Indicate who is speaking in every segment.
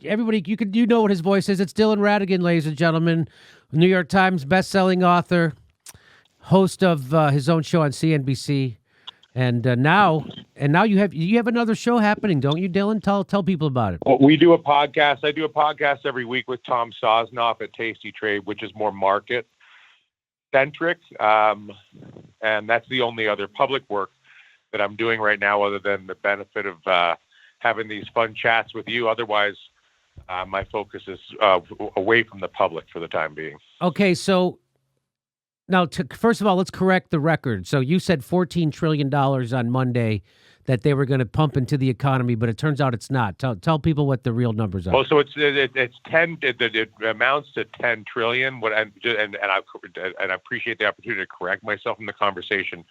Speaker 1: everybody, you know what his voice is. It's Dylan Radigan, ladies and gentlemen, New York Times best-selling author, host of his own show on CNBC, and now you have another show happening, don't you, Dylan? Tell people about it.
Speaker 2: Well, we do a podcast. I do a podcast every week with Tom Sosnoff at Tasty Trade, which is more market centric, and that's the only other public work that I'm doing right now, other than the benefit of having these fun chats with you. Otherwise, my focus is away from the public for the time being.
Speaker 1: Okay, so now, first of all, let's correct the record. So you said $14 trillion on Monday that they were going to pump into the economy, but it turns out it's not. Tell people what the real numbers are.
Speaker 2: Well, so it's 10. It amounts to 10 trillion. And I appreciate the opportunity to correct myself in the conversation.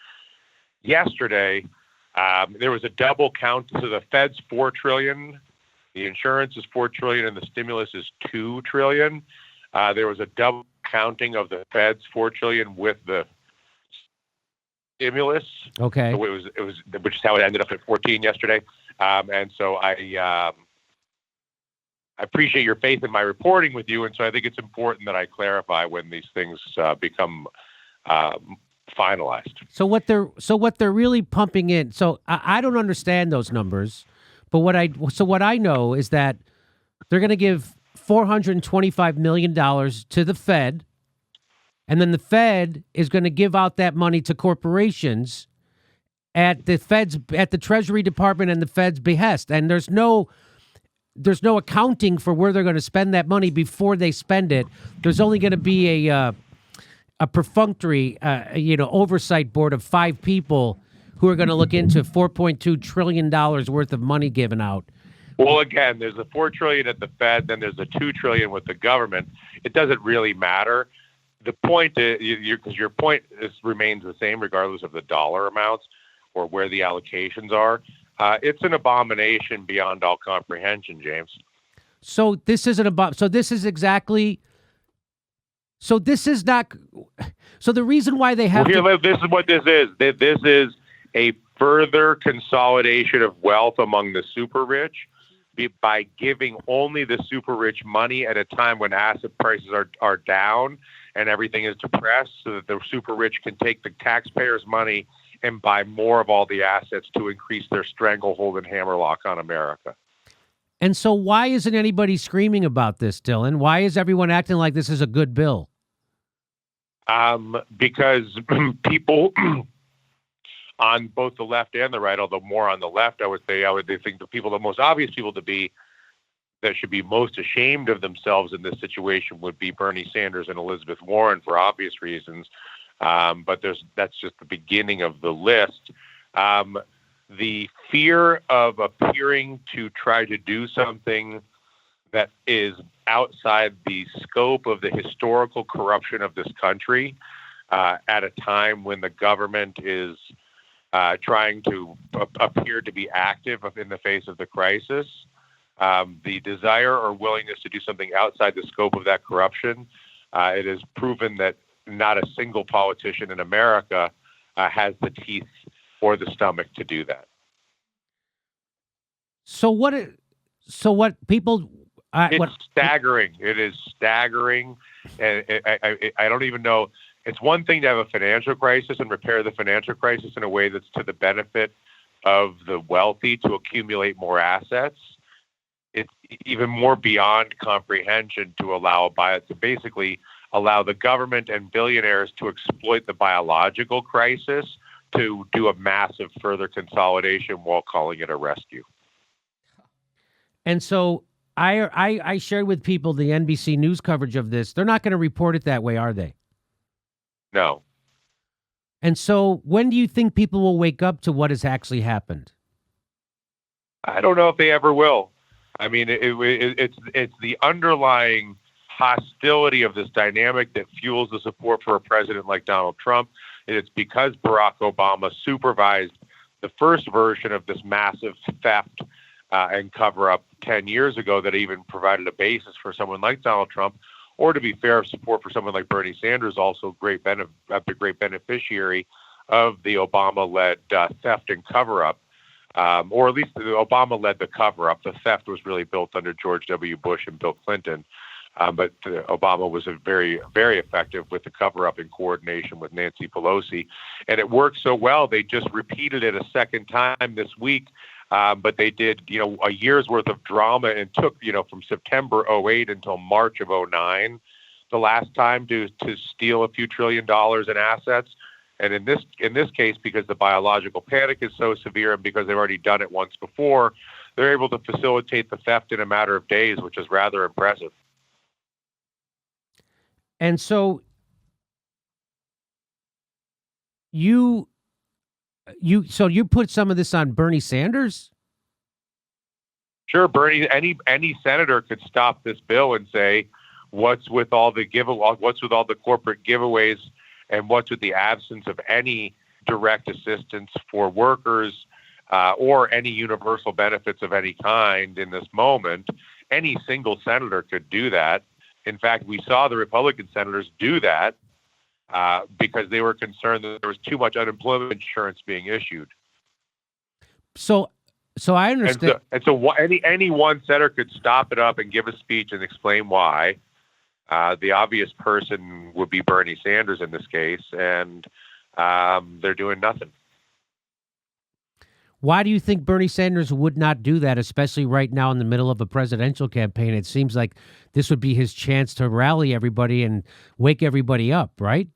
Speaker 2: Yesterday, there was a double count. So the Fed's 4 trillion, the insurance is 4 trillion, and the stimulus is 2 trillion. There was a double counting of the Fed's 4 trillion with the stimulus.
Speaker 1: Okay.
Speaker 2: So it was, which is how it ended up at 14 yesterday. And so I appreciate your faith in my reporting with you. And so I think it's important that I clarify when these things become finalized.
Speaker 1: So what they're really pumping in. So I don't understand those numbers, but what I know is that they're going to give $425 million to the Fed, and then the Fed is going to give out that money to corporations at the Treasury Department and the Fed's behest. And there's no accounting for where they're going to spend that money before they spend it. There's only going to be a perfunctory, oversight board of 5 people who are going to look into $4.2 trillion worth of money given out.
Speaker 2: Well, again, there's the 4 trillion at the Fed, then there's the 2 trillion with the government. It doesn't really matter. The point is, because your point remains the same regardless of the dollar amounts or where the allocations are. It's an abomination beyond all comprehension, James.
Speaker 1: So this isn't about. So this is exactly. So this is not. So the reason why they have.
Speaker 2: Well, this is what this is. This is a further consolidation of wealth among the super rich by giving only the super rich money at a time when asset prices are down and everything is depressed, so that the super rich can take the taxpayers' money and buy more of all the assets to increase their stranglehold and hammerlock on America.
Speaker 1: And so why isn't anybody screaming about this, Dylan? Why is everyone acting like this is a good bill?
Speaker 2: Because people on both the left and the right, although more on the left, I would think the most obvious people that should be most ashamed of themselves in this situation would be Bernie Sanders and Elizabeth Warren for obvious reasons. But that's just the beginning of the list. The fear of appearing to try to do something that is outside the scope of the historical corruption of this country at a time when the government is trying to appear to be active in the face of the crisis. The desire or willingness to do something outside the scope of that corruption, it is proven that not a single politician in America has the teeth or the stomach to do that.
Speaker 1: So what people...
Speaker 2: It's staggering. It is staggering. And I don't even know. It's one thing to have a financial crisis and repair the financial crisis in a way that's to the benefit of the wealthy to accumulate more assets. It's even more beyond comprehension to basically allow the government and billionaires to exploit the biological crisis to do a massive further consolidation while calling it a rescue.
Speaker 1: And so I shared with people the NBC News coverage of this. They're not going to report it that way, are they?
Speaker 2: No.
Speaker 1: And so when do you think people will wake up to what has actually happened?
Speaker 2: I don't know if they ever will. I mean, it's the underlying hostility of this dynamic that fuels the support for a president like Donald Trump. And it's because Barack Obama supervised the first version of this massive theft and cover-up 10 years ago that even provided a basis for someone like Donald Trump, or to be fair, support for someone like Bernie Sanders, also the great beneficiary of the Obama-led theft and cover-up. or at least Obama led the cover-up. The theft was really built under George W. Bush and Bill Clinton. But Obama was very, very effective with the cover-up in coordination with Nancy Pelosi. And it worked so well, they just repeated it a second time this week. But they did, a year's worth of drama and took, from September 08 until March of 09, the last time to steal a few $1 trillion in assets. And in this case, because the biological panic is so severe and because they've already done it once before, they're able to facilitate the theft in a matter of days, which is rather impressive.
Speaker 1: And so you put some of this on Bernie Sanders?
Speaker 2: Sure, Bernie. Any senator could stop this bill and say, what's with all the corporate giveaways, and what's with the absence of any direct assistance for workers or any universal benefits of any kind in this moment? Any single senator could do that. In fact, we saw the Republican senators do that because they were concerned that there was too much unemployment insurance being issued.
Speaker 1: So I understand.
Speaker 2: And so any one senator could stop it up and give a speech and explain why. The obvious person would be Bernie Sanders in this case, and they're doing nothing.
Speaker 1: Why do you think Bernie Sanders would not do that, especially right now in the middle of a presidential campaign? It seems like this would be his chance to rally everybody and wake everybody up, right?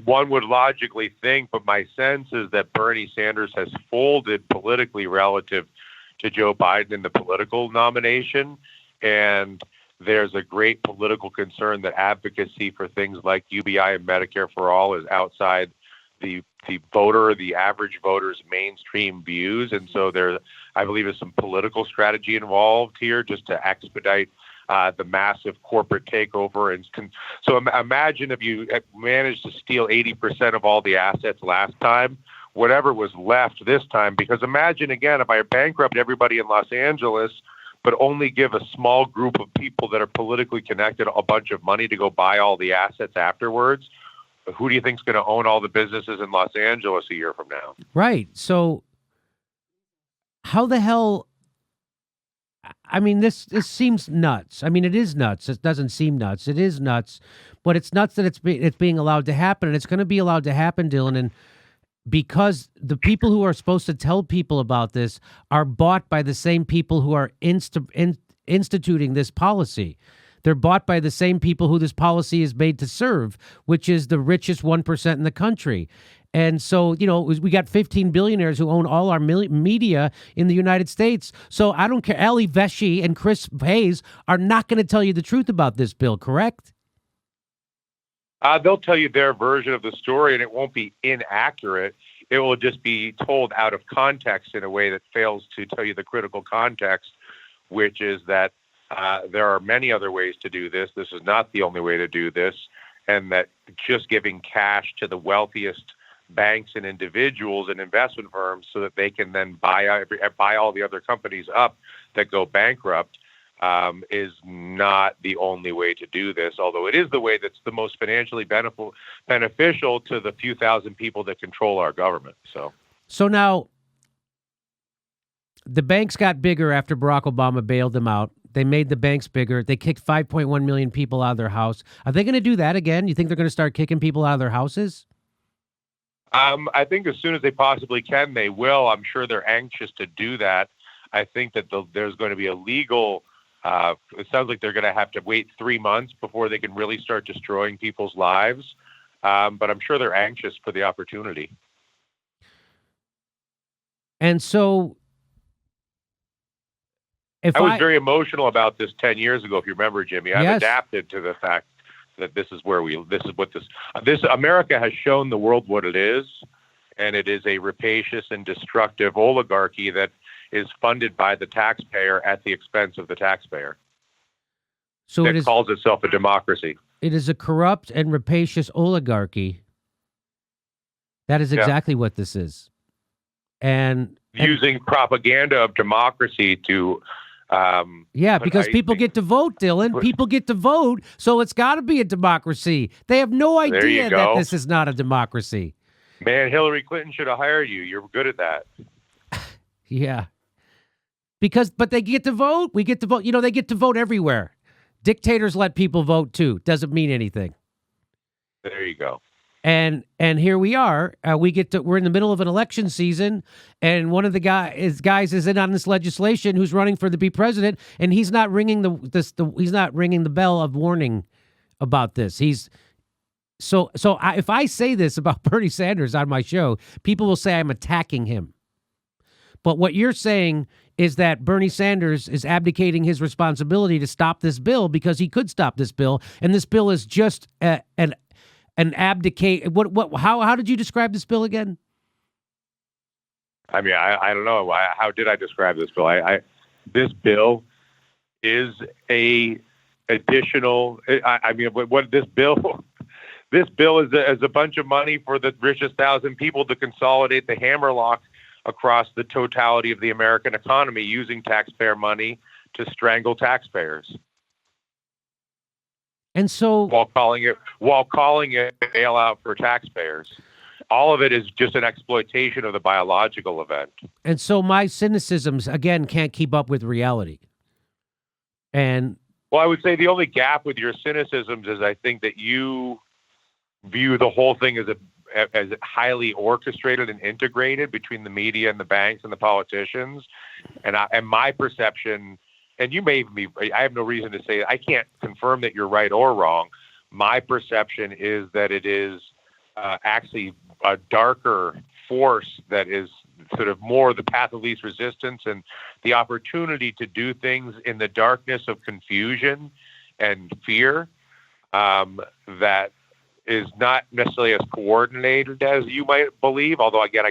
Speaker 2: One would logically think, but my sense is that Bernie Sanders has folded politically relative to Joe Biden in the political nomination, and there's a great political concern that advocacy for things like UBI and Medicare for all is outside the average voter's mainstream views. And so there, I believe, is some political strategy involved here just to expedite the massive corporate takeover. And so imagine if you managed to steal 80% of all the assets last time, whatever was left this time, because imagine again, if I bankrupt everybody in Los Angeles, but only give a small group of people that are politically connected a bunch of money to go buy all the assets afterwards. Who do you think is going to own all the businesses in Los Angeles a year from now?
Speaker 1: Right. So how the hell? I mean, this seems nuts. I mean, it is nuts. It doesn't seem nuts. It is nuts, but it's nuts that it's being allowed to happen, and it's going to be allowed to happen, Dylan. And because the people who are supposed to tell people about this are bought by the same people who are instituting this policy. They're bought by the same people who this policy is made to serve, which is the richest 1% in the country. And so, we got 15 billionaires who own all our media in the United States. So I don't care. Ali Veshy and Chris Hayes are not going to tell you the truth about this bill, correct?
Speaker 2: They'll tell you their version of the story, and it won't be inaccurate. It will just be told out of context in a way that fails to tell you the critical context, which is that there are many other ways to do this. This is not the only way to do this, and that just giving cash to the wealthiest banks and individuals and investment firms so that they can then buy all the other companies up that go bankrupt is not the only way to do this, although it is the way that's the most financially beneficial to the few thousand people that control our government. So now the banks got bigger after Barack Obama bailed them out. They made the banks bigger. They kicked 5.1 million people out of their house. Are they going to do that again? You think they're going to start kicking people out of their houses? I think as soon as they possibly can, they will. I'm sure they're anxious to do that. I think that there's going to be a legal it sounds like they're going to have to wait 3 months before they can really start destroying people's lives. But I'm sure they're anxious for the opportunity.
Speaker 1: And so
Speaker 2: I was very emotional about this 10 years ago, if you remember, Jimmy. I've adapted to the fact that this is this America has shown the world what it is, and it is a rapacious and destructive oligarchy that is funded by the taxpayer at the expense of the taxpayer. So it calls itself a democracy.
Speaker 1: It is a corrupt and rapacious oligarchy. That is exactly what this is. And
Speaker 2: using propaganda of democracy to
Speaker 1: because people get to vote, Dylan. People get to vote, so it's got to be a democracy. They have no idea that this is not a democracy.
Speaker 2: Man, Hillary Clinton should have hired you. You're good at that.
Speaker 1: Yeah. But they get to vote. We get to vote. They get to vote everywhere. Dictators let people vote too. Doesn't mean anything.
Speaker 2: There you go.
Speaker 1: And here we are. We're in the middle of an election season, and one of the guys is in on this legislation who's running for to be president, and he's not ringing the bell of warning about this. If I say this about Bernie Sanders on my show, people will say I'm attacking him. But what you're saying is that Bernie Sanders is abdicating his responsibility to stop this bill because he could stop this bill, and this bill is just an abdicate. How did you describe this bill again?
Speaker 2: I mean, I don't know. How did I describe this bill? This bill is a additional. I mean, what this bill? This bill is a bunch of money for the richest 1,000 people to consolidate the hammerlock across the totality of the American economy, using taxpayer money to strangle taxpayers.
Speaker 1: And so,
Speaker 2: while calling it a bailout for taxpayers, all of it is just an exploitation of the biological event.
Speaker 1: And so, my cynicisms again can't keep up with reality. And
Speaker 2: well, I would say the only gap with your cynicisms is I think that you view the whole thing as highly orchestrated and integrated between the media and the banks and the politicians. And my perception. And you may be, I have no reason to say, I can't confirm that you're right or wrong. My perception is that it is actually a darker force that is sort of more the path of least resistance, and the opportunity to do things in the darkness of confusion and fear that is not necessarily as coordinated as you might believe. Although, again,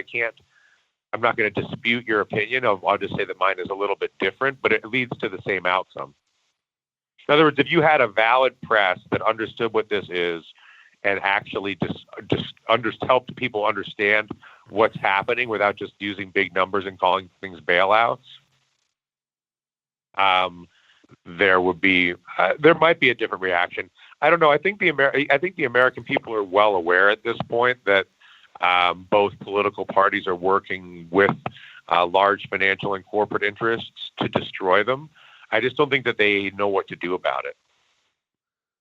Speaker 2: I'm not going to dispute your opinion. I'll just say that mine is a little bit different, but it leads to the same outcome. In other words, if you had a valid press that understood what this is and actually just helped people understand what's happening without just using big numbers and calling things bailouts, there might be a different reaction. I don't know. I think the American people are well aware at this point that both political parties are working with large financial and corporate interests to destroy them. I just don't think that they know what to do about it.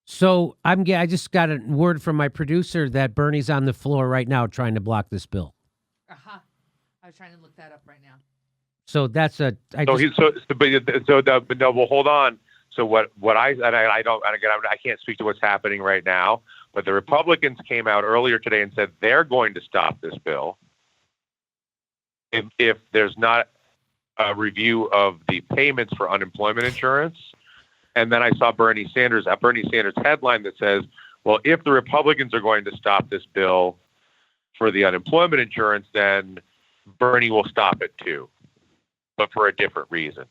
Speaker 1: So I just got a word from my producer that Bernie's on the floor right now trying to block this bill.
Speaker 3: I was trying to look that up right now.
Speaker 1: So that's
Speaker 2: but hold on. So I can't speak to what's happening right now, but the Republicans came out earlier today and said they're going to stop this bill if there's not a review of the payments for unemployment insurance. And then I saw Bernie Sanders headline that says, well, if the Republicans are going to stop this bill for the unemployment insurance, then Bernie will stop it too, but for a different reason.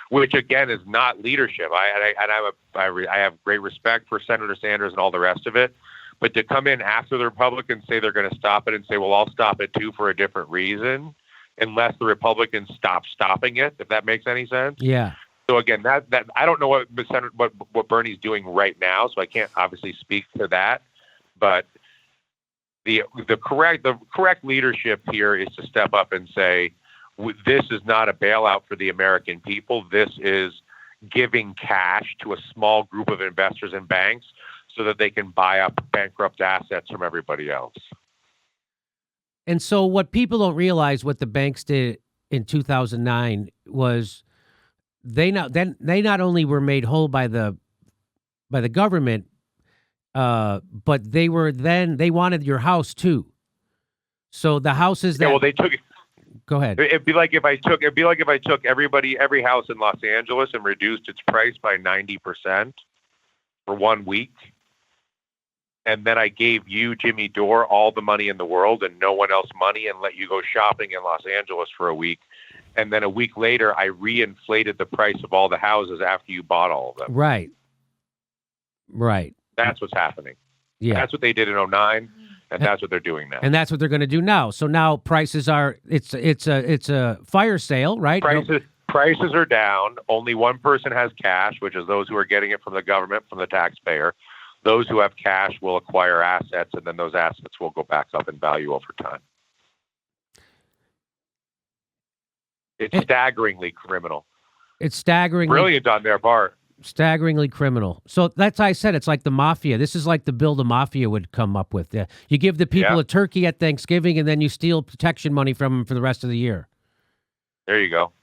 Speaker 2: Which again is not leadership. I have great respect for Senator Sanders and all the rest of it, but to come in after the Republicans say they're going to stop it and say, "Well, I'll stop it too for a different reason," unless the Republicans stop stopping it, if that makes any sense.
Speaker 1: Yeah.
Speaker 2: So again, that I don't know what Bernie's doing right now, so I can't obviously speak to that. But the correct leadership here is to step up and say, this is not a bailout for the American people. This is giving cash to a small group of investors and banks so that they can buy up bankrupt assets from everybody else.
Speaker 1: And so what people don't realize, what the banks did in 2009 was they not only were made whole by the government, but they wanted your house too. So the houses that
Speaker 2: they took it.
Speaker 1: Go ahead.
Speaker 2: It'd be like if I took every house in Los Angeles and reduced its price by 90% for 1 week. And then I gave you, Jimmy Dore, all the money in the world and no one else money and let you go shopping in Los Angeles for a week. And then a week later, I reinflated the price of all the houses after you bought all of them.
Speaker 1: Right.
Speaker 2: That's what's happening.
Speaker 1: Yeah.
Speaker 2: That's what they did in 2009. And that's what they're doing now.
Speaker 1: And that's what they're going to do now. So now prices are it's a fire sale, right?
Speaker 2: Prices are down. Only one person has cash, which is those who are getting it from the government, from the taxpayer. those who have cash will acquire assets, and then those assets will go back up in value over time. It's staggeringly criminal.
Speaker 1: It's staggeringly
Speaker 2: Brilliant on their part.
Speaker 1: Staggeringly criminal. So that's how I said it's like the mafia. This is like the bill the mafia would come up with. Yeah. You give the people a turkey at Thanksgiving, and then you steal protection money from them for the rest of the year.
Speaker 2: There you go.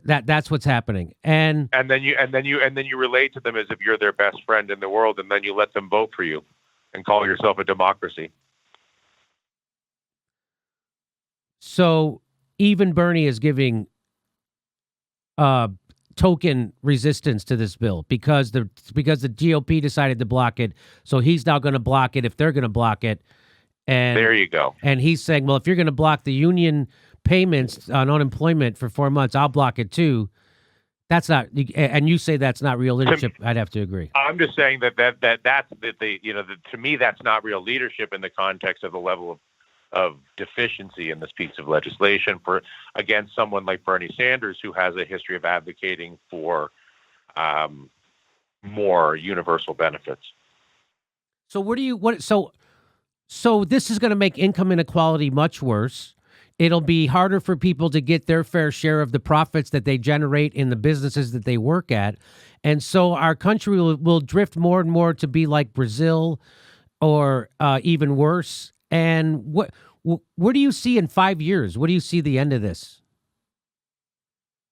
Speaker 1: That's what's happening. And
Speaker 2: then you relate to them as if you're their best friend in the world, and then you let them vote for you and call yourself a democracy.
Speaker 1: So even Bernie is giving token resistance to this bill because the GOP decided to block it. So he's now going to block it if they're going to block it. And
Speaker 2: there you go.
Speaker 1: And he's saying, well, if you're going to block the union payments on unemployment for 4 months, I'll block it too. That's not, and you say that's not real leadership. I'd have to agree.
Speaker 2: I'm just saying to me, that's not real leadership in the context of the level of deficiency in this piece of legislation against someone like Bernie Sanders, who has a history of advocating for more universal benefits.
Speaker 1: So so this is going to make income inequality much worse. It'll be harder for people to get their fair share of the profits that they generate in the businesses that they work at. And so our country will drift more and more to be like Brazil or even worse. And what do you see in 5 years? What do you see the end of this?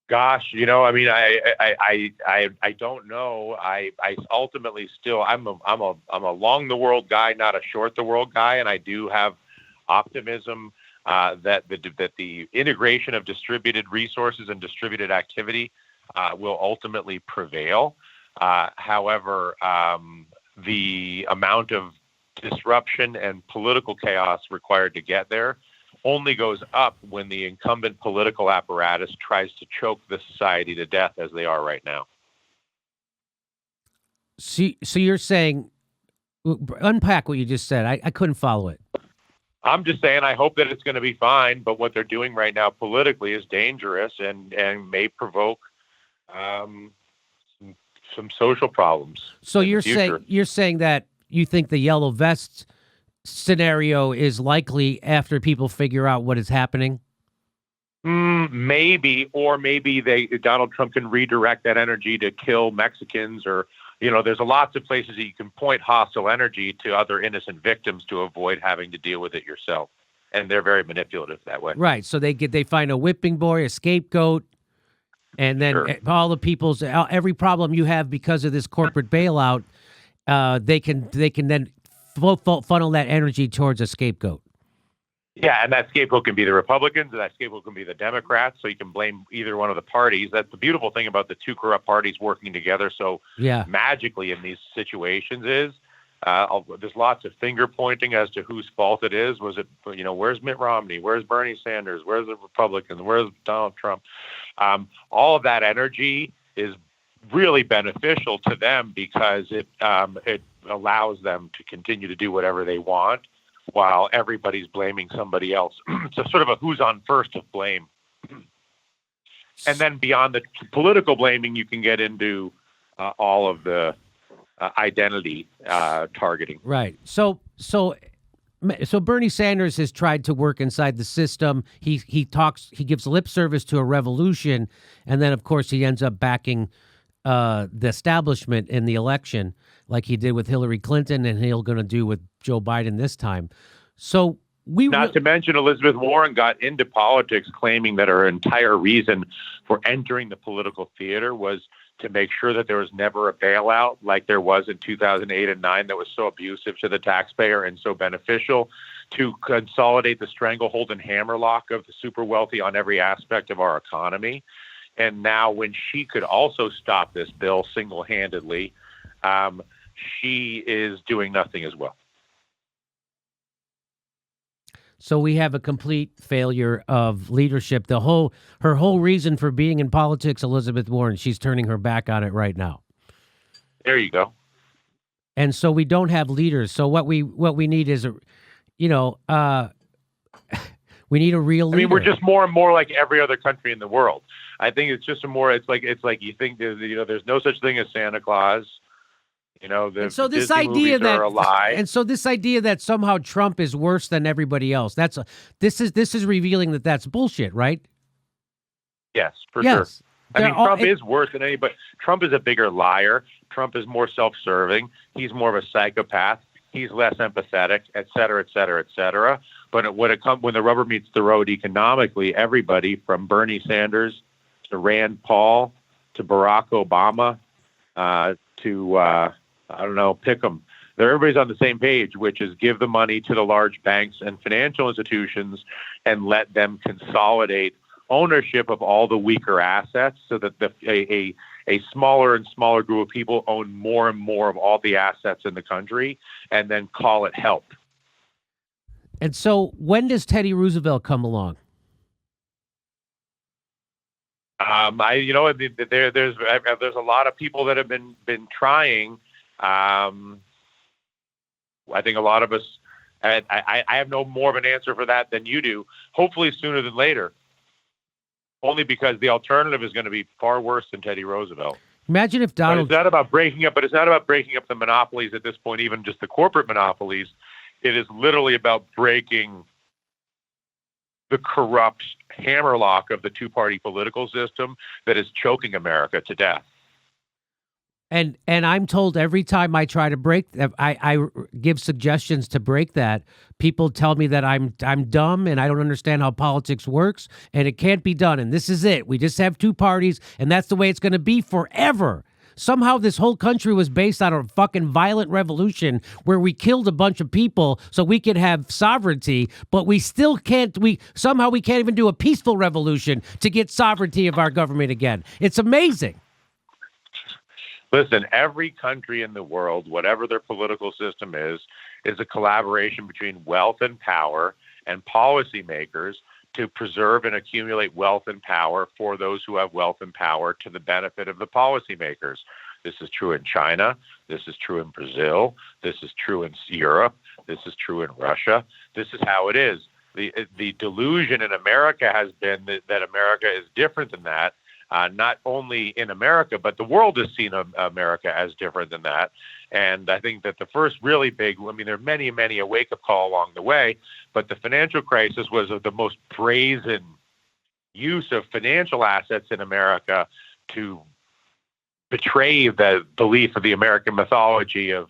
Speaker 2: Gosh, I mean, I don't know. I ultimately still I'm a long the world guy, not a short the world guy, and I do have optimism that the integration of distributed resources and distributed activity will ultimately prevail. However, the amount of disruption and political chaos required to get there only goes up when the incumbent political apparatus tries to choke the society to death as they are right now.
Speaker 1: So you're saying, unpack what you just said. I couldn't follow it.
Speaker 2: I'm just saying I hope that it's going to be fine, but what they're doing right now politically is dangerous and may provoke some social problems.
Speaker 1: So you're saying that you think the yellow vest scenario is likely after people figure out what is happening?
Speaker 2: Maybe Donald Trump can redirect that energy to kill Mexicans, or there's lots of places that you can point hostile energy to other innocent victims to avoid having to deal with it yourself. And they're very manipulative that way.
Speaker 1: Right. So they find a whipping boy, a scapegoat, and then all the people's every problem you have because of this corporate bailout, they can then funnel that energy towards a scapegoat.
Speaker 2: Yeah, and that scapegoat can be the Republicans, and that scapegoat can be the Democrats, so you can blame either one of the parties. That's the beautiful thing about the two corrupt parties working together so magically in these situations is there's lots of finger pointing as to whose fault it is. Was it, where's Mitt Romney? Where's Bernie Sanders? Where's the Republicans? Where's Donald Trump? All of that energy is really beneficial to them because it allows them to continue to do whatever they want while everybody's blaming somebody else. It's a sort of a who's on first of blame. And then beyond the political blaming, you can get into all of the identity targeting.
Speaker 1: Right. So Bernie Sanders has tried to work inside the system. He gives lip service to a revolution, and then of course he ends up backing the establishment in the election, like he did with Hillary Clinton, and he'll going to do with Joe Biden this time. So not to
Speaker 2: mention Elizabeth Warren got into politics claiming that her entire reason for entering the political theater was to make sure that there was never a bailout like there was in 2008 and 9 that was so abusive to the taxpayer and so beneficial to consolidate the stranglehold and hammerlock of the super wealthy on every aspect of our economy. And now when she could also stop this bill single-handedly, she is doing nothing as well.
Speaker 1: So we have a complete failure of leadership. Her whole reason for being in politics, Elizabeth Warren, she's turning her back on it right now.
Speaker 2: There you go.
Speaker 1: And so we don't have leaders. So what we need is we need a real leader.
Speaker 2: I mean, we're just more and more like every other country in the world. I think it's just it's like you think there's no such thing as Santa Claus. You know, the
Speaker 1: And so this
Speaker 2: Disney
Speaker 1: idea
Speaker 2: movies
Speaker 1: that
Speaker 2: are a lie.
Speaker 1: and so this idea that somehow Trump is worse than everybody else. This is revealing that that's bullshit, right?
Speaker 2: Yes, for sure.
Speaker 1: Yes.
Speaker 2: I
Speaker 1: They're
Speaker 2: mean,
Speaker 1: all-
Speaker 2: Trump is worse than anybody. Trump is a bigger liar. Trump is more self-serving. He's more of a psychopath. He's less empathetic, et cetera, et cetera, et cetera. But when the rubber meets the road economically, everybody from Bernie Sanders to Rand Paul to Barack Obama to I don't know, pick them. Everybody's on the same page, which is give the money to the large banks and financial institutions and let them consolidate ownership of all the weaker assets so that a smaller and smaller group of people own more and more of all the assets in the country and then call it help.
Speaker 1: And so when does Teddy Roosevelt come along?
Speaker 2: There's a lot of people that have been trying. I think a lot of us, I have no more of an answer for that than you do. Hopefully sooner than later. Only because the alternative is going to be far worse than Teddy Roosevelt.
Speaker 1: Imagine if Donald.
Speaker 2: But it's not about breaking up the monopolies at this point, even just the corporate monopolies. It is literally about breaking the corrupt hammerlock of the two-party political system that is choking America to death.
Speaker 1: And I'm told every time I try to break, I give suggestions to break that. People tell me that I'm dumb and I don't understand how politics works and it can't be done. And this is it. We just have two parties and that's the way it's going to be forever. Somehow this whole country was based on a fucking violent revolution where we killed a bunch of people so we could have sovereignty, but we still can't. We can't even do a peaceful revolution to get sovereignty of our government again. It's amazing.
Speaker 2: Listen, every country in the world, whatever their political system is a collaboration between wealth and power and policymakers to preserve and accumulate wealth and power for those who have wealth and power to the benefit of the policymakers. This is true in China. This is true in Brazil. This is true in Europe. This is true in Russia. This is how it is. The delusion in America has been that America is different than that. Not only in America, but the world has seen America as different than that. And I think that the first really big, there are many, many a wake-up call along the way, but the financial crisis was the most brazen use of financial assets in America to betray the belief of the American mythology of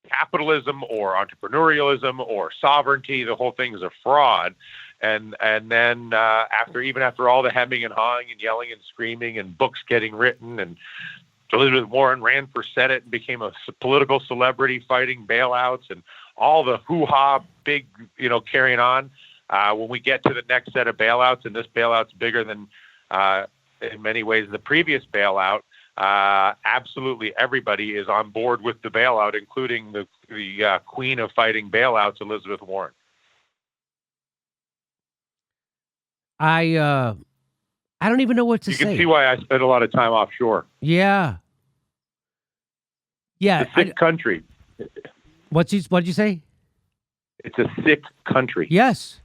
Speaker 2: capitalism or entrepreneurialism or sovereignty. The whole thing is a fraud. And then after all the hemming and hawing and yelling and screaming and books getting written, and Elizabeth Warren ran for Senate and became a political celebrity fighting bailouts and all the hoo-ha big, carrying on. When we get to the next set of bailouts, and this bailout's bigger than in many ways the previous bailout, absolutely everybody is on board with the bailout, including the queen of fighting bailouts, Elizabeth Warren.
Speaker 1: I don't even know what to say.
Speaker 2: You can see why I spend a lot of time offshore.
Speaker 1: Yeah. Yeah.
Speaker 2: It's a sick country.
Speaker 1: What'd you say?
Speaker 2: It's a sick country.
Speaker 1: Yes.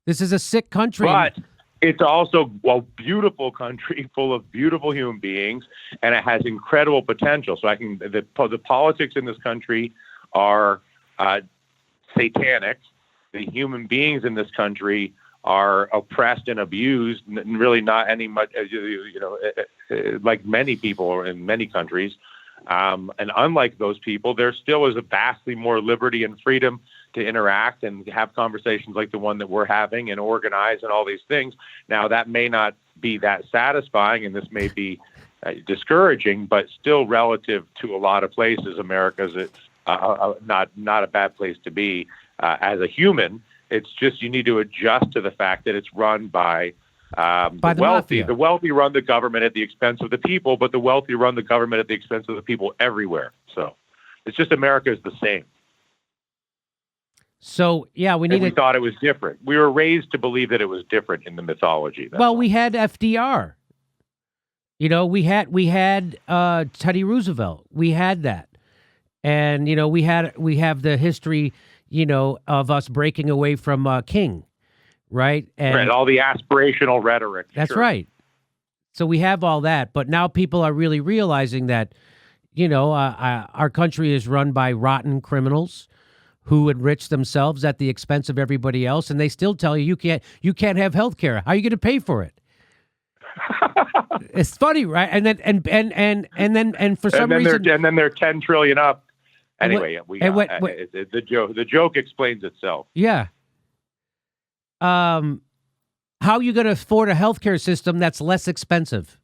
Speaker 1: This is a sick country.
Speaker 2: But it's also a beautiful country full of beautiful human beings, and it has incredible potential. So the politics in this country are satanic. The human beings in this country are oppressed and abused, and really not any much, like many people in many countries. And unlike those people, there still is a vastly more liberty and freedom to interact and have conversations like the one that we're having and organize and all these things. Now, that may not be that satisfying, and this may be discouraging, but still relative to a lot of places, America's not a bad place to be as a human. It's just you need to adjust to the fact that it's run by the wealthy.
Speaker 1: Mafia.
Speaker 2: The wealthy run the government at the expense of the people, but the wealthy run the government at the expense of the people everywhere. So it's just America is the same.
Speaker 1: So, yeah, we
Speaker 2: thought it was different. We were raised to believe that it was different in the mythology.
Speaker 1: We had FDR. We had Teddy Roosevelt. We had that. And, we have the history, of us breaking away from King, right? And
Speaker 2: all the aspirational rhetoric.
Speaker 1: That's
Speaker 2: sure.
Speaker 1: right. So we have all that, but now people are really realizing that, our country is run by rotten criminals who enrich themselves at the expense of everybody else, and they still tell you you can't have health care. How are you going to pay for it? It's funny, right? And then and for some reason,
Speaker 2: then they're 10 trillion up. Anyway, the joke explains itself.
Speaker 1: Yeah. How are you going to afford a healthcare system that's less expensive?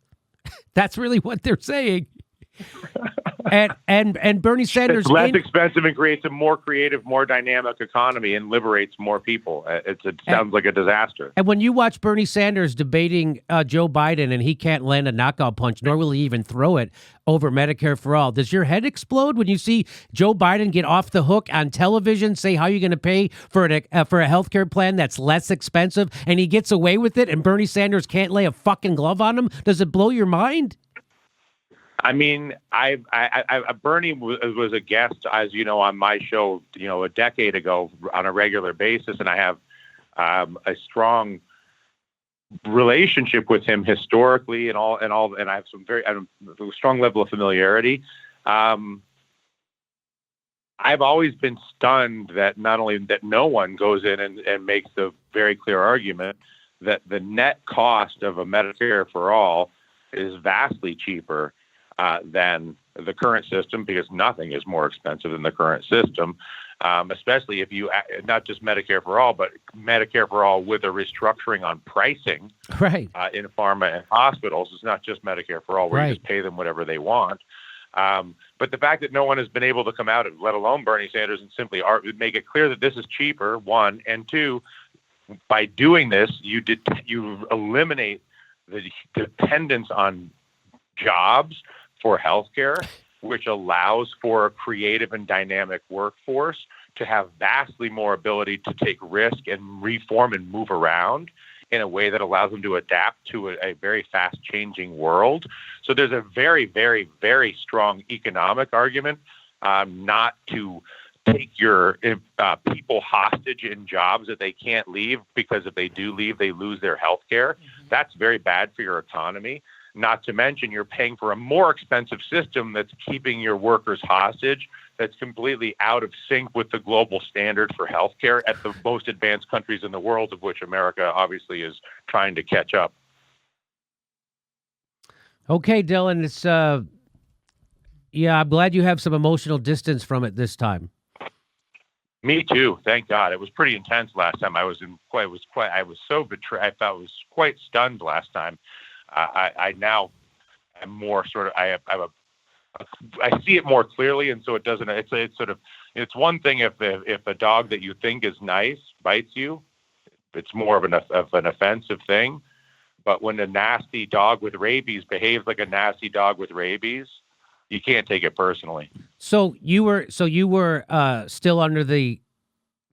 Speaker 1: That's really what they're saying. And Bernie Sanders,
Speaker 2: it's less expensive and creates a more creative, more dynamic economy and liberates more people. It sounds like a disaster.
Speaker 1: And when you watch Bernie Sanders debating Joe Biden and he can't land a knockout punch, nor will he even throw it over Medicare for all, does your head explode when you see Joe Biden get off the hook on television, say how you're going to pay for a healthcare plan that's less expensive, and he gets away with it, and Bernie Sanders can't lay a fucking glove on him? Does it blow your mind?
Speaker 2: I mean, Bernie was a guest, as you know, on my show, a decade ago on a regular basis, and I have a strong relationship with him historically and I have a strong level of familiarity. I've always been stunned that not only that no one goes in and makes the very clear argument that the net cost of a Medicare for all is vastly cheaper than the current system, because nothing is more expensive than the current system, especially if you not just Medicare for all, but Medicare for all with a restructuring on pricing,
Speaker 1: right?
Speaker 2: In pharma and hospitals. It's not just Medicare for all, where
Speaker 1: right.
Speaker 2: you just pay them whatever they want. But the fact that no one has been able to come out, let alone Bernie Sanders, and simply make it clear that this is cheaper, one, and two, by doing this, you eliminate the dependence on jobs for healthcare, which allows for a creative and dynamic workforce to have vastly more ability to take risk and reform and move around in a way that allows them to adapt to a very fast-changing world. So there's a very, very, very strong economic argument not to take your people hostage in jobs that they can't leave, because if they do leave, they lose their health care. Mm-hmm. That's very bad for your economy. Not to mention, you're paying for a more expensive system that's keeping your workers hostage, that's completely out of sync with the global standard for healthcare at the most advanced countries in the world, of which America obviously is trying to catch up.
Speaker 1: Okay, Dylan, it's I'm glad you have some emotional distance from it this time.
Speaker 2: Me too. Thank God. It was pretty intense last time. I was so betrayed. I felt was quite stunned last time. I now am more sort of, I see it more clearly. And so it doesn't, it's one thing if a dog that you think is nice bites you, it's more of an offensive thing. But when a nasty dog with rabies behaves like a nasty dog with rabies, you can't take it personally. So you were
Speaker 1: still under the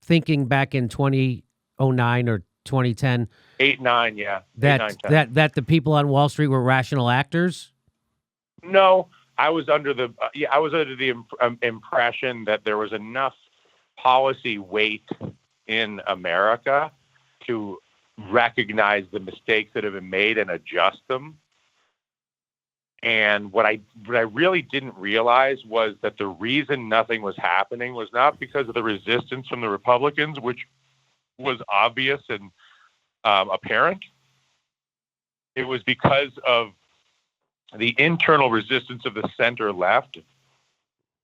Speaker 1: thinking back in 2009 or 2010.
Speaker 2: 8-9, yeah.
Speaker 1: That the people on Wall Street were rational actors?
Speaker 2: No, I was under the impression that there was enough policy weight in America to recognize the mistakes that have been made and adjust them. And what I really didn't realize was that the reason nothing was happening was not because of the resistance from the Republicans, which was obvious and apparent. It was because of the internal resistance of the center left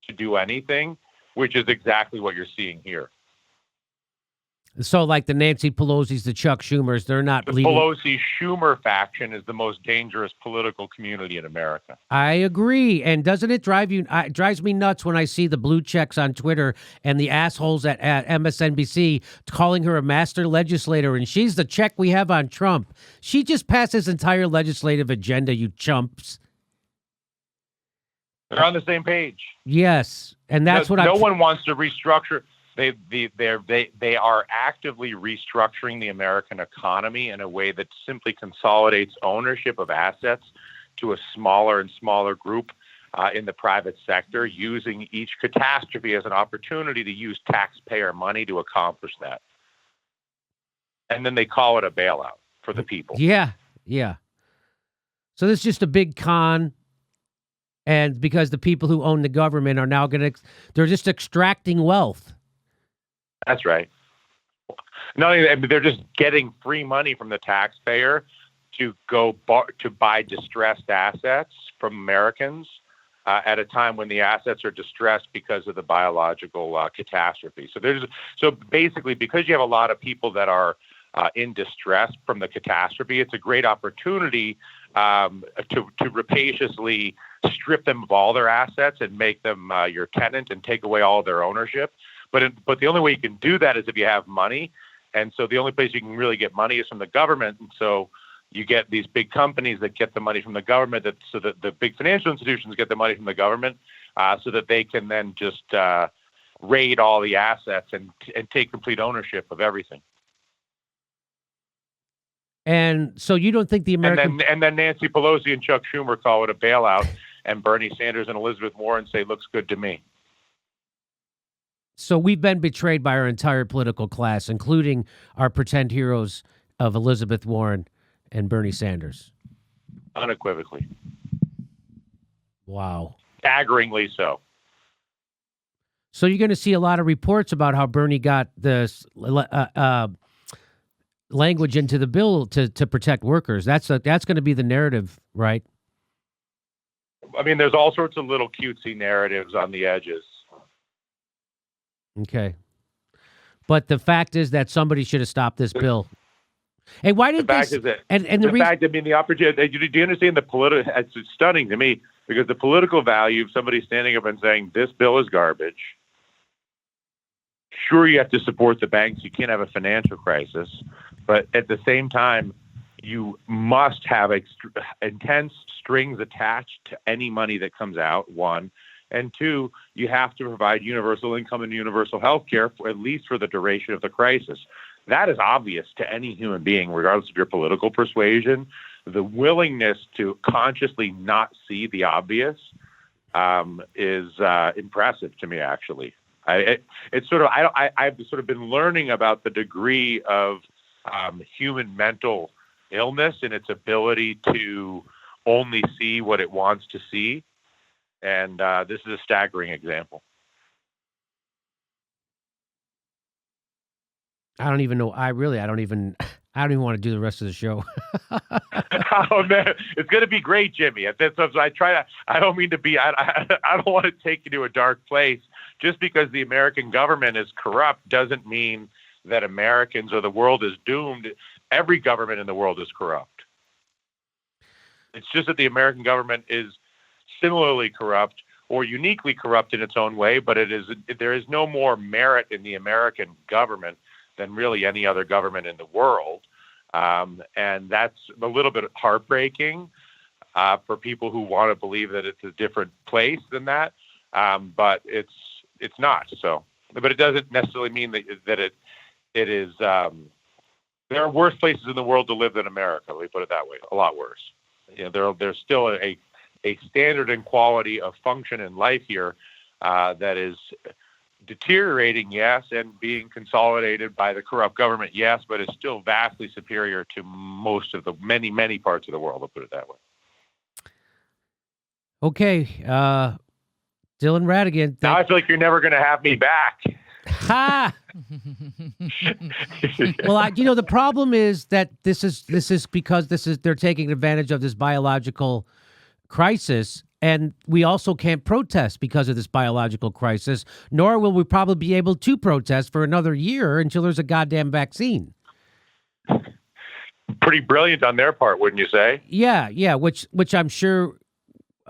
Speaker 2: to do anything, which is exactly what you're seeing here.
Speaker 1: So like the Nancy Pelosi's, the Chuck Schumers, they're not
Speaker 2: the
Speaker 1: leading.
Speaker 2: Pelosi-Schumer faction is the most dangerous political community in America.
Speaker 1: I agree. And doesn't it drive you? It drives me nuts when I see the blue checks on Twitter and the assholes at MSNBC calling her a master legislator, and she's the check we have on Trump. She just passed his entire legislative agenda, you chumps.
Speaker 2: They're on the same page.
Speaker 1: Yes. And that's
Speaker 2: no one wants to restructure. They are actively restructuring the American economy in a way that simply consolidates ownership of assets to a smaller and smaller group in the private sector, using each catastrophe as an opportunity to use taxpayer money to accomplish that. And then they call it a bailout for the people.
Speaker 1: Yeah, yeah. So this is just a big con. And because the people who own the government are now they're just extracting wealth.
Speaker 2: That's right. Not only that, they're just getting free money from the taxpayer to to buy distressed assets from Americans at a time when the assets are distressed because of the biological catastrophe. So basically, because you have a lot of people that are in distress from the catastrophe, it's a great opportunity to rapaciously strip them of all their assets and make them your tenant and take away all of their ownership. But the only way you can do that is if you have money. And so the only place you can really get money is from the government. And so you get these big companies that get the money from the government, so that the big financial institutions get the money from the government, so that they can then just raid all the assets and take complete ownership of everything.
Speaker 1: And so you don't think the American...
Speaker 2: And then Nancy Pelosi and Chuck Schumer call it a bailout, and Bernie Sanders and Elizabeth Warren say, looks good to me.
Speaker 1: So we've been betrayed by our entire political class, including our pretend heroes of Elizabeth Warren and Bernie Sanders.
Speaker 2: Unequivocally.
Speaker 1: Wow.
Speaker 2: Staggeringly so.
Speaker 1: So you're going to see a lot of reports about how Bernie got this language into the bill to protect workers. That's going to be the narrative, right?
Speaker 2: I mean, there's all sorts of little cutesy narratives on the edges.
Speaker 1: Okay. But the fact is that somebody should have stopped this bill. Hey, why did this?
Speaker 2: The opportunity. Do you understand the political? It's stunning to me because the political value of somebody standing up and saying this bill is garbage. Sure, you have to support the banks. You can't have a financial crisis, but at the same time, you must have intense strings attached to any money that comes out. One. And two, you have to provide universal income and universal health care, at least for the duration of the crisis. That is obvious to any human being, regardless of your political persuasion. The willingness to consciously not see the obvious is impressive to me, actually. I've sort of been learning about the degree of human mental illness and its ability to only see what it wants to see. And this is a staggering example.
Speaker 1: I don't even know. I don't even want to do the rest of the show.
Speaker 2: Oh man, it's going to be great, Jimmy. I don't mean to be. I don't want to take you to a dark place. Just because the American government is corrupt doesn't mean that Americans or the world is doomed. Every government in the world is corrupt. It's just that the American government is similarly corrupt or uniquely corrupt in its own way, but there is no more merit in the American government than really any other government in the world. And that's a little bit heartbreaking for people who want to believe that it's a different place than that. But it's not. So, but it doesn't necessarily mean that it is. There are worse places in the world to live than America. Let me put it that way. A lot worse. You know, there's still a standard and quality of function in life here that is deteriorating, yes, and being consolidated by the corrupt government, yes, but is still vastly superior to most of the many, many parts of the world, I'll put it that way.
Speaker 1: Okay. Dylan Radigan.
Speaker 2: Now I feel like you're never going to have me back.
Speaker 1: Ha! Well, the problem is that this is because they're taking advantage of this biological crisis, and we also can't protest because of this biological crisis, nor will we probably be able to protest for another year until there's a goddamn vaccine.
Speaker 2: Pretty brilliant on their part, wouldn't you say?
Speaker 1: Yeah, which I'm sure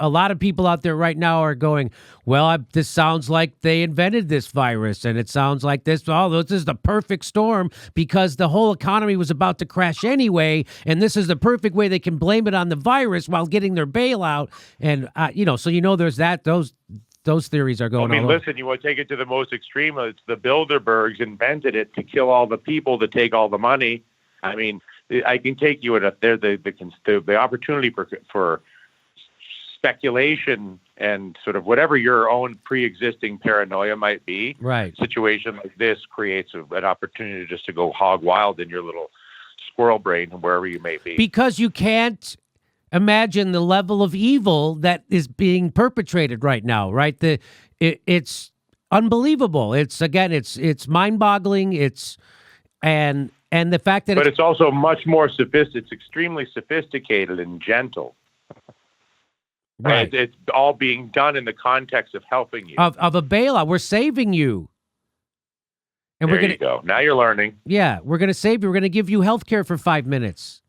Speaker 1: a lot of people out there right now are going, well, this sounds like they invented this virus, and it sounds like this is the perfect storm because the whole economy was about to crash anyway, and this is the perfect way they can blame it on the virus while getting their bailout. And, so there's that, those theories are going on.
Speaker 2: Listen, you want to take it to the most extreme. It's the Bilderbergs invented it to kill all the people, to take all the money. I mean, I can take you at the opportunity for speculation and sort of whatever your own pre-existing paranoia might be.
Speaker 1: Right.
Speaker 2: A situation like this creates an opportunity just to go hog wild in your little squirrel brain, wherever you may be.
Speaker 1: Because you can't imagine the level of evil that is being perpetrated right now, right? It's unbelievable. It's mind-boggling. And the fact that
Speaker 2: But it's also much more sophisticated. It's extremely sophisticated and gentle.
Speaker 1: right,
Speaker 2: It's all being done in the context of helping you.
Speaker 1: of a bailout, we're saving you. And
Speaker 2: There you go. Now you're learning.
Speaker 1: Yeah, we're going to save you. We're going to give you health care for 5 minutes.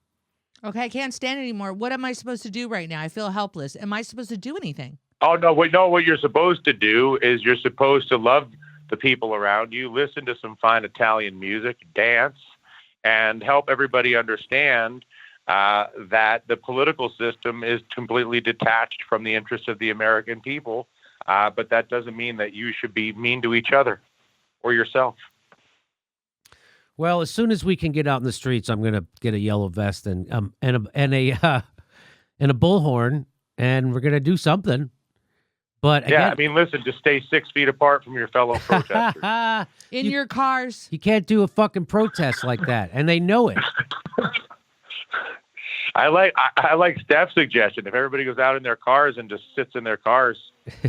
Speaker 3: Okay, I can't stand it anymore. What am I supposed to do right now? I feel helpless. Am I supposed to do anything?
Speaker 2: Oh, no. What you're supposed to do is you're supposed to love the people around you, listen to some fine Italian music, dance, and help everybody understand that the political system is completely detached from the interests of the American people. But that doesn't mean that you should be mean to each other or yourself.
Speaker 1: Well, as soon as we can get out in the streets, I'm going to get a yellow vest and a bullhorn, and we're going to do something. But again,
Speaker 2: yeah, I mean, listen, just stay 6 feet apart from your fellow protesters.
Speaker 3: In your cars.
Speaker 1: You can't do a fucking protest like that, and they know it.
Speaker 2: I like Steph's suggestion. If everybody goes out in their cars and just sits in their cars,
Speaker 1: And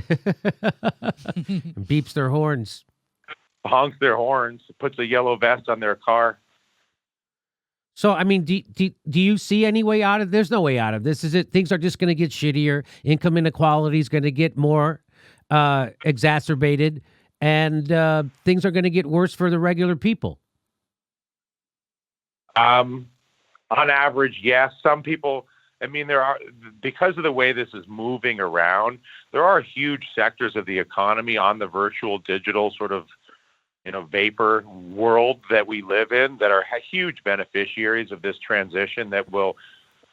Speaker 1: beeps their horns.
Speaker 2: honks their horns, puts a yellow vest on their car.
Speaker 1: So, I mean, do you see any way out of? There's no way out of this. Is it? Things are just going to get shittier. Income inequality is going to get more exacerbated, and things are going to get worse for the regular people.
Speaker 2: On average, yes. Some people, I mean, because of the way this is moving around, there are huge sectors of the economy on the virtual digital sort of, vapor world that we live in that are huge beneficiaries of this transition that will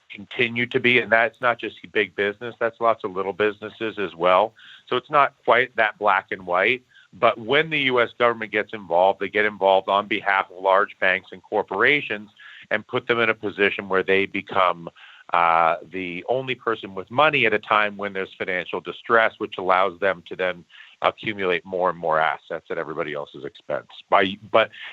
Speaker 2: continue to be. And that's not just big business. That's lots of little businesses as well. So it's not quite that black and white. But when the U.S. government gets involved, they get involved on behalf of large banks and corporations and put them in a position where they become the only person with money at a time when there's financial distress, which allows them to then accumulate more and more assets at everybody else's expense. And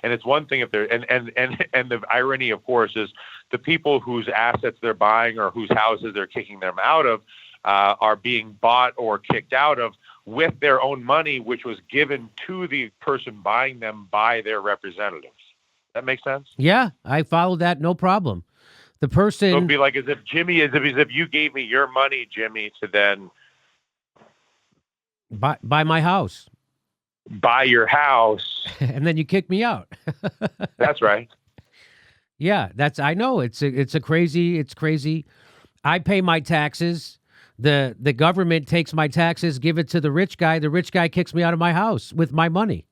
Speaker 2: it's one thing if they're and the irony, of course, is the people whose assets they're buying or whose houses they're kicking them out of are being bought or kicked out of with their own money, which was given to the person buying them by their representatives. That makes sense?
Speaker 1: Yeah, I follow that. No problem. The person.
Speaker 2: So it'd be like as if you gave me your money, Jimmy, to then
Speaker 1: buy my house.
Speaker 2: Buy your house.
Speaker 1: And then you kick me out.
Speaker 2: That's right.
Speaker 1: Yeah, I know. It's crazy. I pay my taxes. The government takes my taxes, give it to the rich guy. The rich guy kicks me out of my house with my money.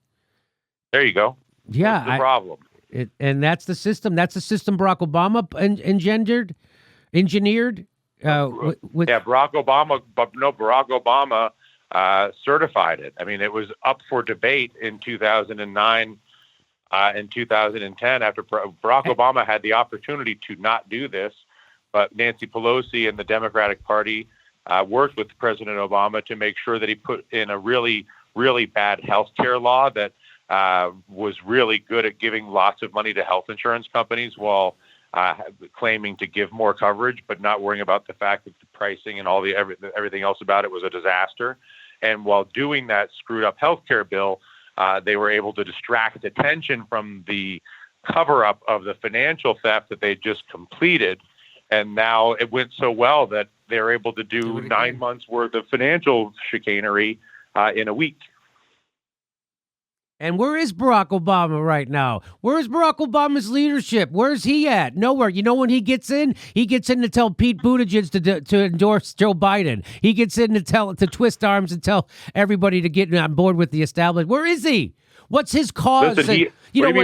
Speaker 2: There you go.
Speaker 1: Yeah.
Speaker 2: That's the problem.
Speaker 1: And that's the system. That's the system Barack Obama engineered.
Speaker 2: Barack Obama certified it. I mean, it was up for debate in 2009 and 2010 after Barack Obama had the opportunity to not do this, but Nancy Pelosi and the Democratic Party worked with President Obama to make sure that he put in a really, really bad health care law that was really good at giving lots of money to health insurance companies while claiming to give more coverage, but not worrying about the fact that the pricing and everything else about it was a disaster. And while doing that screwed up healthcare bill, they were able to distract attention from the cover-up of the financial theft that they just completed. And now it went so well that they were able to do 9 months worth of financial chicanery in a week.
Speaker 1: And where is Barack Obama right now? Where is Barack Obama's leadership? Where's he at? Nowhere. You know when he gets in? He gets in to tell Pete Buttigieg to endorse Joe Biden. He gets in to twist arms and tell everybody to get on board with the establishment. Where is he? What's his cause?
Speaker 2: Listen,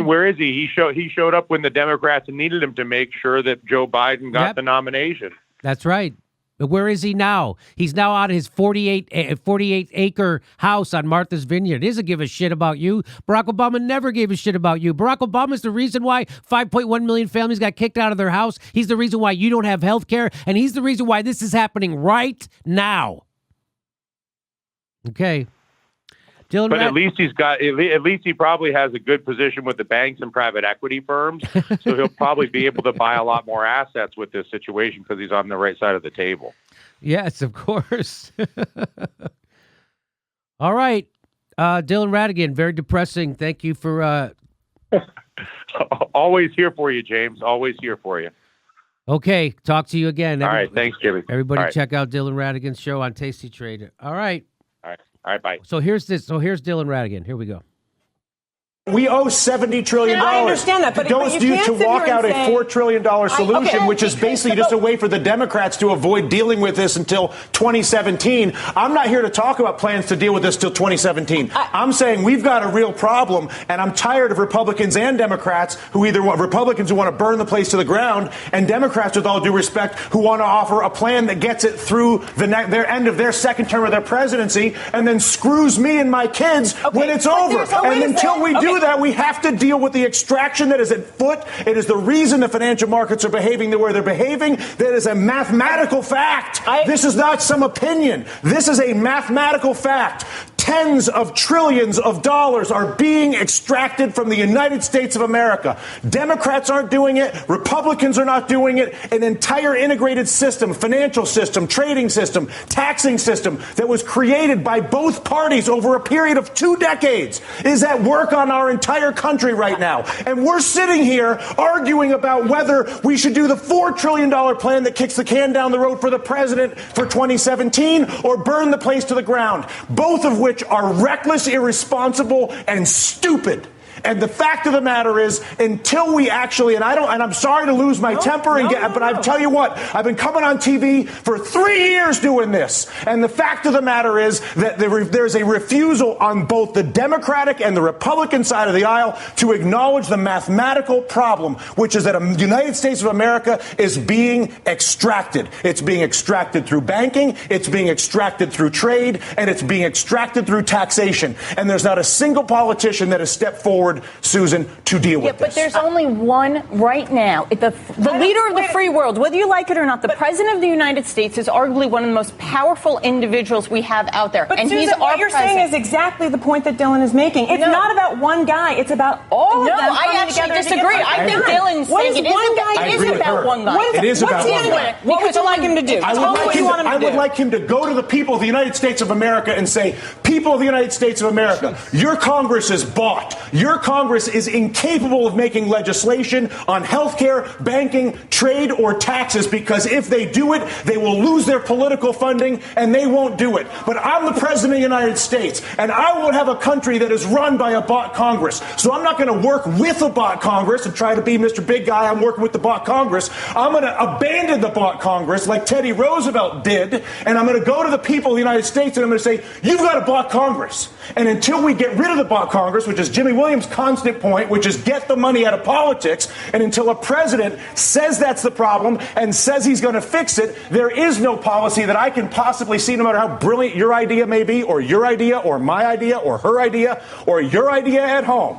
Speaker 2: where is he? He showed up when the Democrats needed him to make sure that Joe Biden got the nomination.
Speaker 1: That's right. But where is he now? He's now out of his 48-acre house on Martha's Vineyard. He doesn't give a shit about you. Barack Obama never gave a shit about you. Barack Obama is the reason why 5.1 million families got kicked out of their house. He's the reason why you don't have health care, and he's the reason why this is happening right now. Okay. Dylan,
Speaker 2: But at least he probably has a good position with the banks and private equity firms. So he'll probably be able to buy a lot more assets with this situation because he's on the right side of the table.
Speaker 1: Yes, of course. All right. Dylan Radigan, very depressing. Thank you for...
Speaker 2: Always here for you, James. Always here for you.
Speaker 1: Okay. Talk to you again.
Speaker 2: All right. Thanks, Jimmy.
Speaker 1: Everybody check out Dylan Radigan's show on Tasty Trade. All right.
Speaker 2: All right. Bye.
Speaker 1: So here's Dylan Radigan. Here we go.
Speaker 4: We owe $70 trillion.
Speaker 5: I understand that, but
Speaker 4: to walk out a $4 trillion solution, which is basically just a way for the Democrats to avoid dealing with this until 2017. I'm not here to talk about plans to deal with this till 2017. I'm saying we've got a real problem, and I'm tired of Republicans and Democrats who either want Republicans who want to burn the place to the ground, and Democrats, with all due respect, who want to offer a plan that gets it through their end of their second term of their presidency, and then screws me and my kids when it's over. And until we do that, we have to deal with the extraction that is at foot. It is the reason the financial markets are behaving the way they're behaving. That is a mathematical fact. This is not some opinion. This is a mathematical fact. Tens of trillions of dollars are being extracted from the United States of America. Democrats aren't doing it. Republicans are not doing it. An entire integrated system, financial system, trading system, taxing system that was created by both parties over a period of 2 decades is at work on our entire country right now. And we're sitting here arguing about whether we should do the $4 trillion plan that kicks the can down the road for the president for 2017 or burn the place to the ground, both of which are reckless, irresponsible, and stupid. And the fact of the matter is, until we actually, and I'm sorry to lose my temper, but I tell you what, I've been coming on TV for 3 years doing this. And the fact of the matter is that there's a refusal on both the Democratic and the Republican side of the aisle to acknowledge the mathematical problem, which is that the United States of America is being extracted. It's being extracted through banking, it's being extracted through trade, and it's being extracted through taxation. And there's not a single politician that has stepped forward, Susan, to deal with this.
Speaker 6: But there's only one right now. The leader of the free world, whether you like it or not, the president of the United States is arguably one of the most powerful individuals we have out there.
Speaker 5: But
Speaker 6: and
Speaker 5: Susan,
Speaker 6: he's our
Speaker 5: what you're
Speaker 6: president.
Speaker 5: saying is exactly the point that Dylan is making. It's not about one guy. It's about all of them.
Speaker 6: No, I actually disagree. I think Dylan's saying it is about one guy.
Speaker 4: It is about one guy.
Speaker 5: What would you like him to do?
Speaker 4: I would like him to go to the people of the United States of America and say, people of the United States of America, your Congress is bought. Your Congress is incapable of making legislation on health care, banking, trade, or taxes, because if they do it, they will lose their political funding and they won't do it. But I'm the president of the United States, and I won't have a country that is run by a bought Congress. So I'm not going to work with a bought Congress and try to be Mr. Big Guy. I'm working with the bought Congress. I'm going to abandon the bought Congress like Teddy Roosevelt did, and I'm going to go to the people of the United States and I'm going to say, you've got a bought Congress. And until we get rid of the bought Congress, which is Jimmy Williams' constant point, which is get the money out of politics, and until a president says that's the problem and says he's going to fix it, there is no policy that I can possibly see, no matter how brilliant your idea may be, or your idea, or my idea, or her idea, or your idea at home,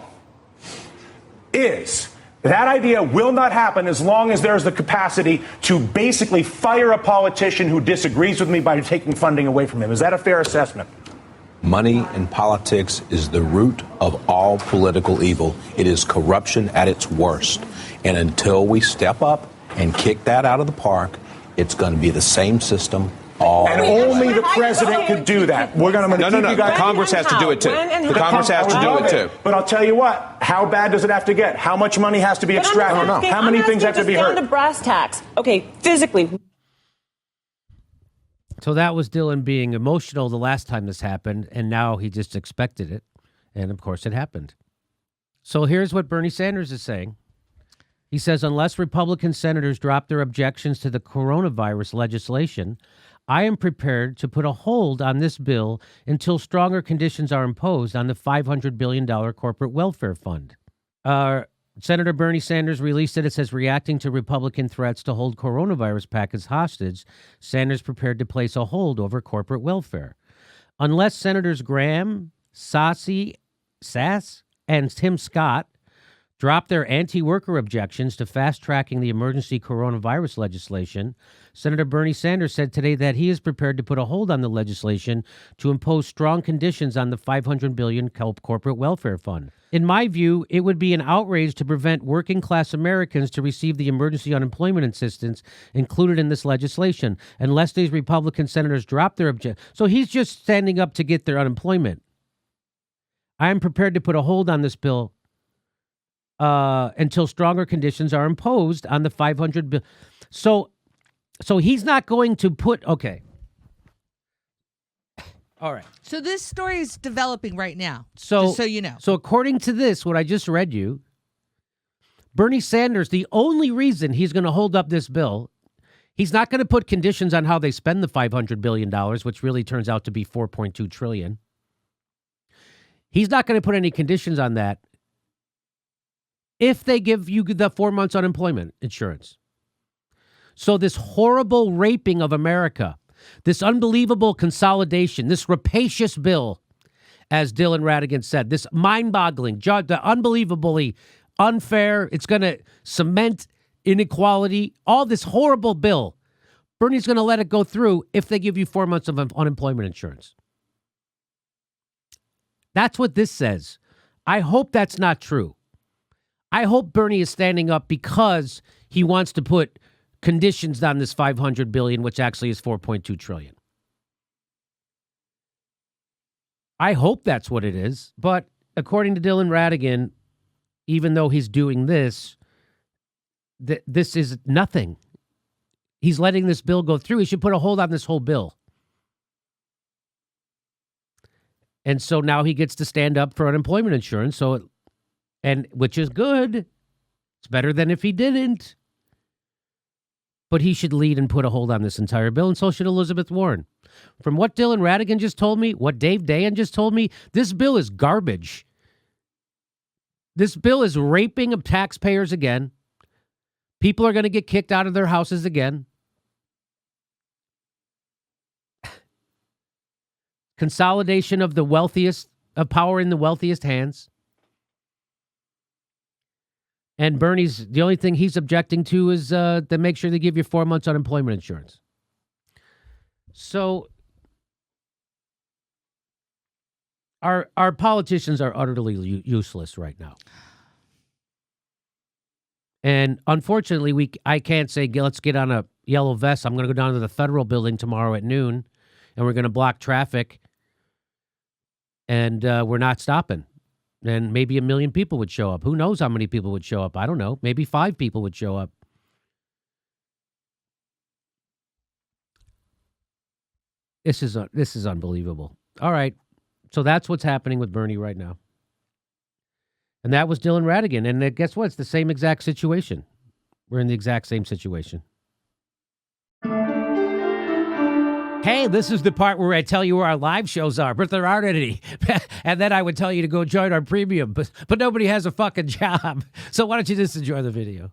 Speaker 4: is that idea will not happen as long as there's the capacity to basically fire a politician who disagrees with me by taking funding away from him. Is that a fair assessment?
Speaker 7: Money in politics is the root of all political evil. It is corruption at its worst. And until we step up and kick that out of the park, it's going to be the same system all
Speaker 4: And only the president could do that. We're going to keep you guys.
Speaker 7: Congress has to do it too. The Congress has to do it too.
Speaker 4: But I'll tell you what, how bad does it have to get? How much money has to be extracted? How many things have to be heard?
Speaker 5: Down to brass tacks. Okay, physically.
Speaker 1: So that was Dylan being emotional the last time this happened, and now he just expected it. And, of course, it happened. So here's what Bernie Sanders is saying. He says, unless Republican senators drop their objections to the coronavirus legislation, I am prepared to put a hold on this bill until stronger conditions are imposed on the $500 billion corporate welfare fund. Senator Bernie Sanders released it. It says, reacting to Republican threats to hold coronavirus package hostage, Sanders prepared to place a hold over corporate welfare. Unless Senators Graham, Sass, and Tim Scott dropped their anti-worker objections to fast-tracking the emergency coronavirus legislation. Senator Bernie Sanders said today that he is prepared to put a hold on the legislation to impose strong conditions on the $500 billion corporate welfare fund. In my view, it would be an outrage to prevent working-class Americans to receive the emergency unemployment assistance included in this legislation, unless these Republican senators drop their objection. So he's just standing up to get their unemployment. I am prepared to put a hold on this bill until stronger conditions are imposed on the $500 billion. So he's not going to put, okay. All right.
Speaker 3: So this story is developing right now,
Speaker 1: So,
Speaker 3: just so you know.
Speaker 1: So according to this, what I just read you, Bernie Sanders, the only reason he's going to hold up this bill, he's not going to put conditions on how they spend the $500 billion, which really turns out to be $4.2 trillion. He's not going to put any conditions on that if they give you the 4 months unemployment insurance. So this horrible raping of America, this unbelievable consolidation, this rapacious bill, as Dylan Radigan said, this mind-boggling, the unbelievably unfair, it's going to cement inequality, all this horrible bill, Bernie's going to let it go through if they give you 4 months of unemployment insurance. That's what this says. I hope that's not true. I hope Bernie is standing up because he wants to put conditions on this $500 billion, which actually is $4.2 trillion. I hope that's what it is. But according to Dylan Radigan, even though he's doing this, this is nothing. He's letting this bill go through. He should put a hold on this whole bill. And so now he gets to stand up for unemployment insurance. Which is good. It's better than if he didn't. But he should lead and put a hold on this entire bill, and so should Elizabeth Warren. From what Dylan Radigan just told me, what Dave Dayen just told me, this bill is garbage. This bill is raping of taxpayers again. People are going to get kicked out of their houses again. Consolidation of of power in the wealthiest hands. And Bernie's, the only thing he's objecting to is to make sure they give you 4 months unemployment insurance. So our politicians are utterly useless right now. And unfortunately, I can't say, let's get on a yellow vest. I'm going to go down to the federal building tomorrow at noon, and we're going to block traffic. And we're not stopping. And maybe 1 million people would show up. Who knows how many people would show up? I don't know. Maybe 5 people would show up. This is unbelievable. All right. So that's what's happening with Bernie right now. And that was Dylan Radigan. And guess what? It's the same exact situation. We're in the exact same situation. Hey, this is the part where I tell you where our live shows are, but there aren't any. And then I would tell you to go join our premium, but nobody has a fucking job. So why don't you just enjoy the video?